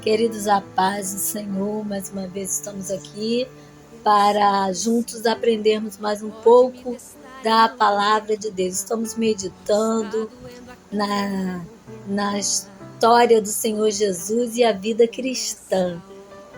Queridos, a paz do Senhor, mais uma vez estamos aqui para juntos aprendermos mais um pouco da palavra de Deus. Estamos meditando na história do Senhor Jesus e a vida cristã,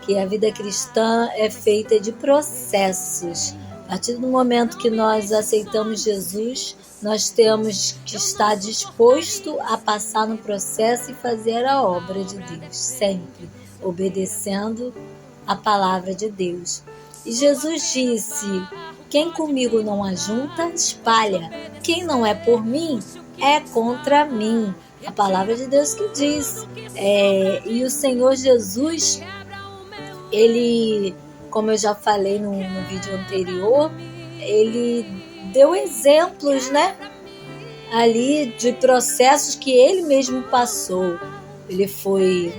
que a vida cristã é feita de processos. A partir do momento que nós aceitamos Jesus, nós temos que estar disposto a passar no processo e fazer a obra de Deus, sempre obedecendo a palavra de Deus. E Jesus disse: quem comigo não ajunta, espalha. Quem não é por mim, é contra mim. A palavra de Deus que diz. E o Senhor Jesus, ele, como eu já falei no vídeo anterior, ele deu exemplos, né? Ali de processos que ele mesmo passou.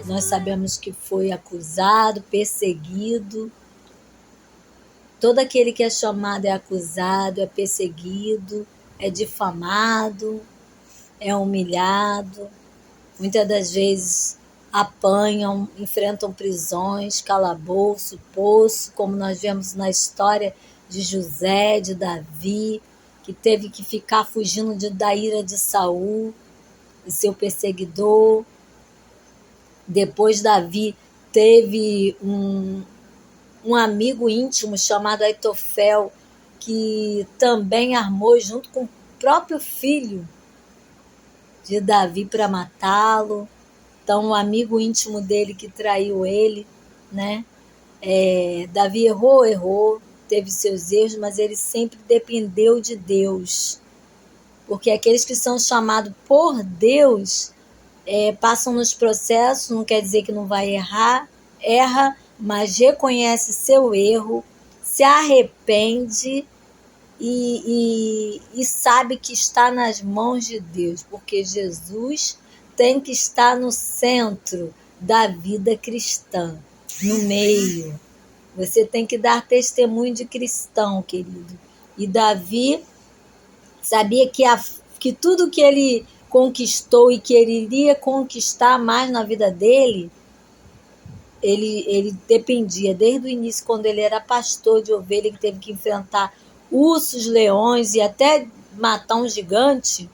Nós sabemos que foi acusado, perseguido. Todo aquele que é chamado é acusado, é perseguido, é difamado, é humilhado. Muitas das vezes apanham, enfrentam prisões, calabouço, poço, como nós vemos na história de José, de Davi, que teve que ficar fugindo da ira de Saul, o seu perseguidor. Depois Davi teve um amigo íntimo chamado Aitofel, que também armou junto com o próprio filho de Davi para matá-lo. Então, um amigo íntimo dele que traiu ele, né? Davi errou, teve seus erros, mas ele sempre dependeu de Deus. Porque aqueles que são chamados por Deus passam nos processos, não quer dizer que não vai errar, erra, mas reconhece seu erro, se arrepende e sabe que está nas mãos de Deus, porque Jesus tem que estar no centro da vida cristã, no meio. Você tem que dar testemunho de cristão, querido. E Davi sabia que tudo que ele conquistou e que ele iria conquistar mais na vida dele, ele dependia desde o início, quando ele era pastor de ovelha, que teve que enfrentar ursos, leões e até matar um gigante.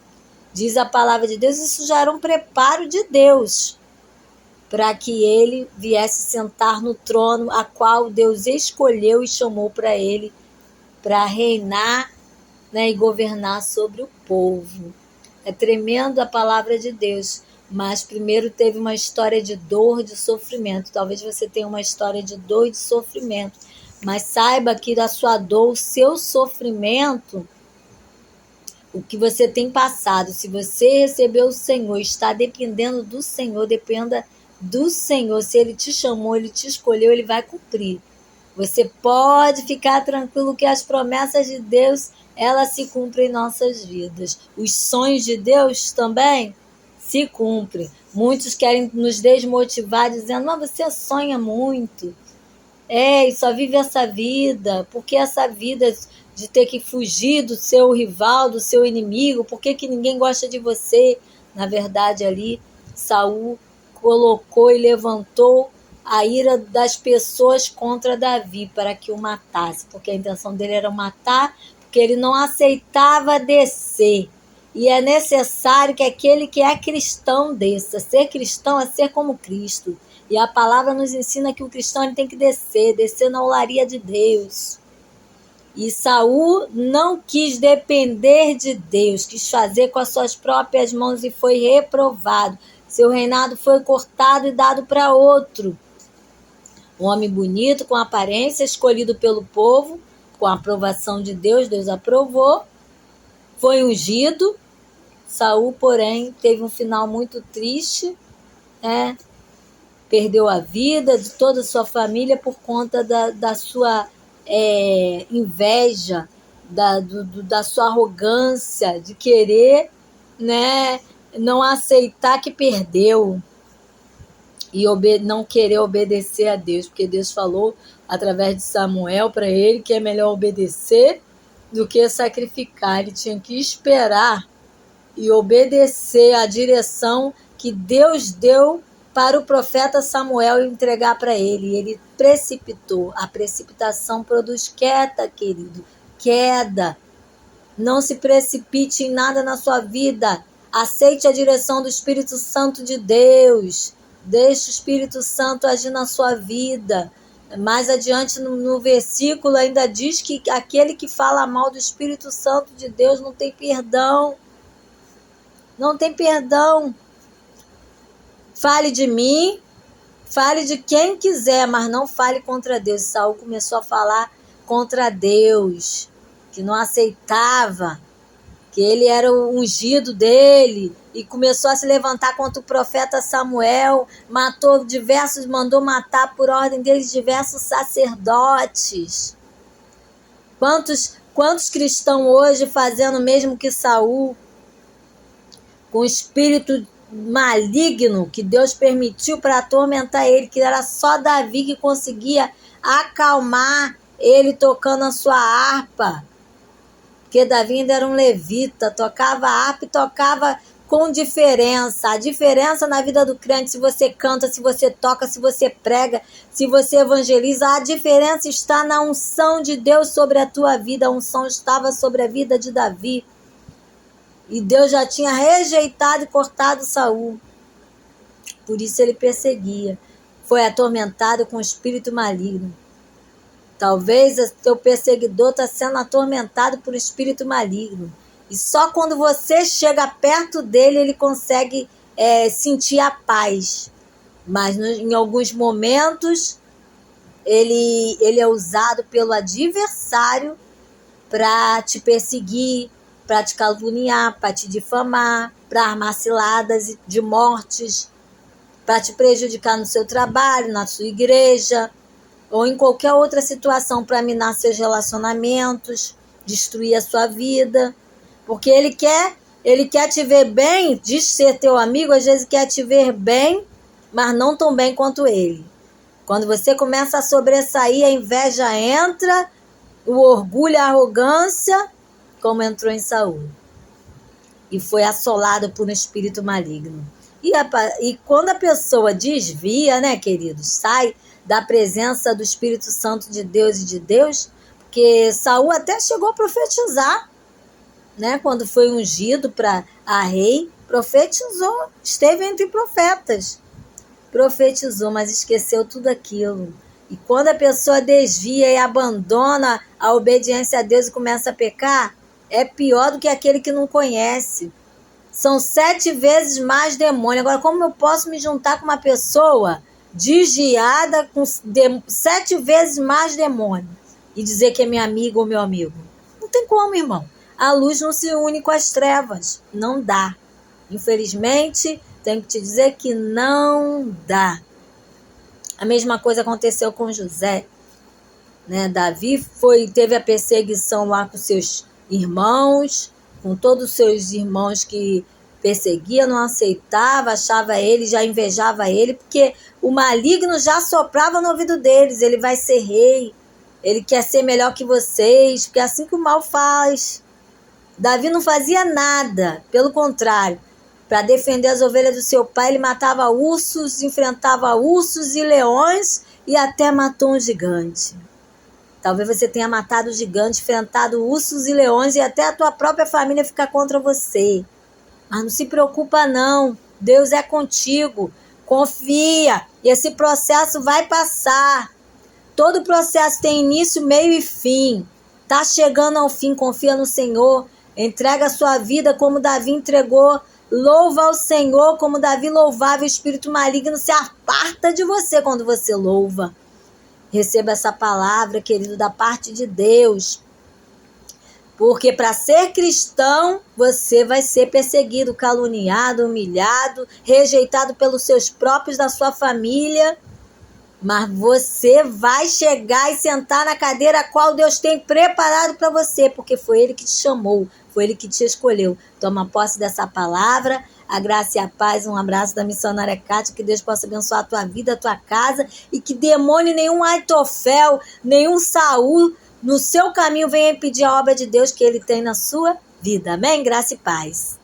Diz a palavra de Deus, isso já era um preparo de Deus para que ele viesse sentar no trono a qual Deus escolheu e chamou para ele, para reinar, né, e governar sobre o povo. É tremendo a palavra de Deus, mas primeiro teve uma história de dor, de sofrimento. Talvez você tenha uma história de dor e de sofrimento, mas saiba que da sua dor, o seu sofrimento, o que você tem passado, se você recebeu o Senhor, está dependendo do Senhor, dependa do Senhor. Se Ele te chamou, Ele te escolheu, Ele vai cumprir. Você pode ficar tranquilo que as promessas de Deus, elas se cumprem em nossas vidas. Os sonhos de Deus também se cumprem. Muitos querem nos desmotivar dizendo, mas você sonha muito. E só vive essa vida. Por que essa vida de ter que fugir do seu rival, do seu inimigo? Por que ninguém gosta de você? Na verdade, ali, Saul colocou e levantou a ira das pessoas contra Davi para que o matasse, porque a intenção dele era matar, porque ele não aceitava descer. E é necessário que aquele que é cristão desça. Ser cristão é ser como Cristo. E a palavra nos ensina que o cristão ele tem que descer na olaria de Deus. E Saul não quis depender de Deus, quis fazer com as suas próprias mãos e foi reprovado. Seu reinado foi cortado e dado para outro. Um homem bonito, com aparência, escolhido pelo povo, com a aprovação de Deus, Deus aprovou, foi ungido. Saul, porém, teve um final muito triste, né? Perdeu a vida de toda a sua família por conta da sua inveja, da sua arrogância, de querer, né, não aceitar que perdeu e não querer obedecer a Deus, porque Deus falou através de Samuel para ele que é melhor obedecer do que sacrificar. Ele tinha que esperar e obedecer a direção que Deus deu para o profeta Samuel entregar para ele. Ele precipitou. A precipitação produz queda, querido. Queda. Não se precipite em nada na sua vida. Aceite a direção do Espírito Santo de Deus. Deixe o Espírito Santo agir na sua vida. Mais adiante no versículo ainda diz que aquele que fala mal do Espírito Santo de Deus não tem perdão. Não tem perdão. Fale de mim, fale de quem quiser, mas não fale contra Deus. Saul começou a falar contra Deus, que não aceitava, que ele era o ungido dele, e começou a se levantar contra o profeta Samuel, mandou matar por ordem deles diversos sacerdotes. Quantos cristãos hoje fazendo o mesmo que Saul, com espírito maligno que Deus permitiu para atormentar ele, que era só Davi que conseguia acalmar ele tocando a sua harpa, porque Davi ainda era um levita, tocava harpa e tocava com diferença. A diferença na vida do crente, se você canta, se você toca, se você prega, se você evangeliza, a diferença está na unção de Deus sobre a tua vida. A unção estava sobre a vida de Davi. E Deus já tinha rejeitado e cortado Saul. Por isso ele perseguia. Foi atormentado com espírito maligno. Talvez o teu perseguidor está sendo atormentado por espírito maligno. E só quando você chega perto dele, ele consegue sentir a paz. Mas em alguns momentos, ele é usado pelo adversário para te perseguir, para te caluniar, para te difamar, para armar ciladas de mortes, para te prejudicar no seu trabalho, na sua igreja, ou em qualquer outra situação, para minar seus relacionamentos, destruir a sua vida. Porque ele quer te ver bem, diz ser teu amigo, às vezes quer te ver bem, mas não tão bem quanto ele. Quando você começa a sobressair, a inveja entra, o orgulho, a arrogância, como entrou em Saul, e foi assolado por um espírito maligno. E quando a pessoa desvia, né, queridos, sai da presença do Espírito Santo de Deus e de Deus, porque Saul até chegou a profetizar, né, quando foi ungido para a rei, profetizou, esteve entre profetas, profetizou, mas esqueceu tudo aquilo. E quando a pessoa desvia e abandona a obediência a Deus e começa a pecar, é pior do que aquele que não conhece. São 7 vezes mais demônio. Agora, como eu posso me juntar com uma pessoa desviada com 7 vezes mais demônio e dizer que é minha amiga ou meu amigo? Não tem como, irmão. A luz não se une com as trevas. Não dá. Infelizmente, tenho que te dizer que não dá. A mesma coisa aconteceu com José, né? Davi teve a perseguição lá com seus irmãos, com todos os seus irmãos que perseguia, não aceitava, achava ele, já invejava ele, porque o maligno já soprava no ouvido deles, ele vai ser rei, ele quer ser melhor que vocês, porque é assim que o mal faz. Davi não fazia nada, pelo contrário, para defender as ovelhas do seu pai, ele matava ursos, enfrentava ursos e leões e até matou um gigante. Talvez você tenha matado gigante, enfrentado ursos e leões e até a tua própria família ficar contra você. Mas não se preocupa não, Deus é contigo, confia, e esse processo vai passar. Todo processo tem início, meio e fim. Está chegando ao fim, confia no Senhor, entrega a sua vida como Davi entregou, louva ao Senhor como Davi louvava, o espírito maligno se aparta de você quando você louva. Receba essa palavra, querido, da parte de Deus. Porque para ser cristão, você vai ser perseguido, caluniado, humilhado, rejeitado pelos seus próprios, da sua família. Mas você vai chegar e sentar na cadeira a qual Deus tem preparado para você, porque foi Ele que te chamou, foi Ele que te escolheu. Toma posse dessa palavra. A graça e a paz, um abraço da missionária Kátia, que Deus possa abençoar a tua vida, a tua casa, e que demônio nenhum Aitofel, nenhum Saul, no seu caminho venha impedir a obra de Deus que ele tem na sua vida. Amém? Graça e paz.